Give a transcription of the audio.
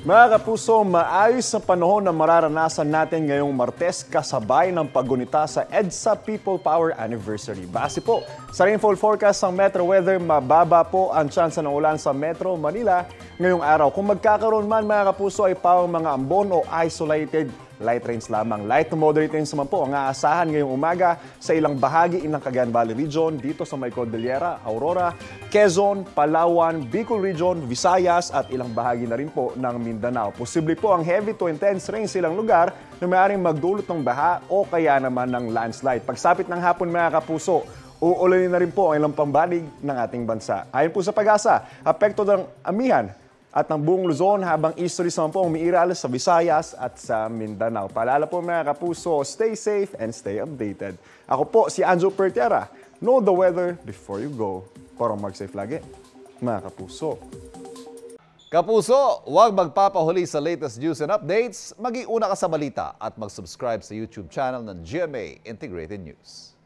Mga kapuso, maayos sa panahon na mararanasan natin ngayong Martes kasabay ng paggunita sa EDSA People Power Anniversary. Base po sa rainfall forecast ng Metro Weather, mababa po ang tsansa ng ulan sa Metro Manila ngayong araw. Kung magkakaroon man mga kapuso ay pawang mga ambon o isolated light rains lamang. Light to moderate rains naman po ang aasahan ngayong umaga sa ilang bahagi ng Cagayan Valley Region, dito sa may Cordillera, Aurora, Quezon, Palawan, Bicol Region, Visayas at ilang bahagi na rin po ng Mindanao. Posible po ang heavy to intense rains sa ilang lugar na maaaring magdulot ng baha o kaya naman ng landslide. Pagsapit ng hapon mga kapuso, uulanin na rin po ang ilang pambanig ng ating bansa. Ayon po sa Pag-asa, apekto ng amihan at ng buong Luzon habang easterlies naman po ang umiiral sa Visayas at sa Mindanao. Paalala po mga kapuso, stay safe and stay updated. Ako po si Anjo Pertiera. Know the weather before you go. Para mag-safe lagi, mga kapuso. Kapuso, huwag magpapahuli sa latest news and updates. Mag-iuna ka sa balita at mag-subscribe sa YouTube channel ng GMA Integrated News.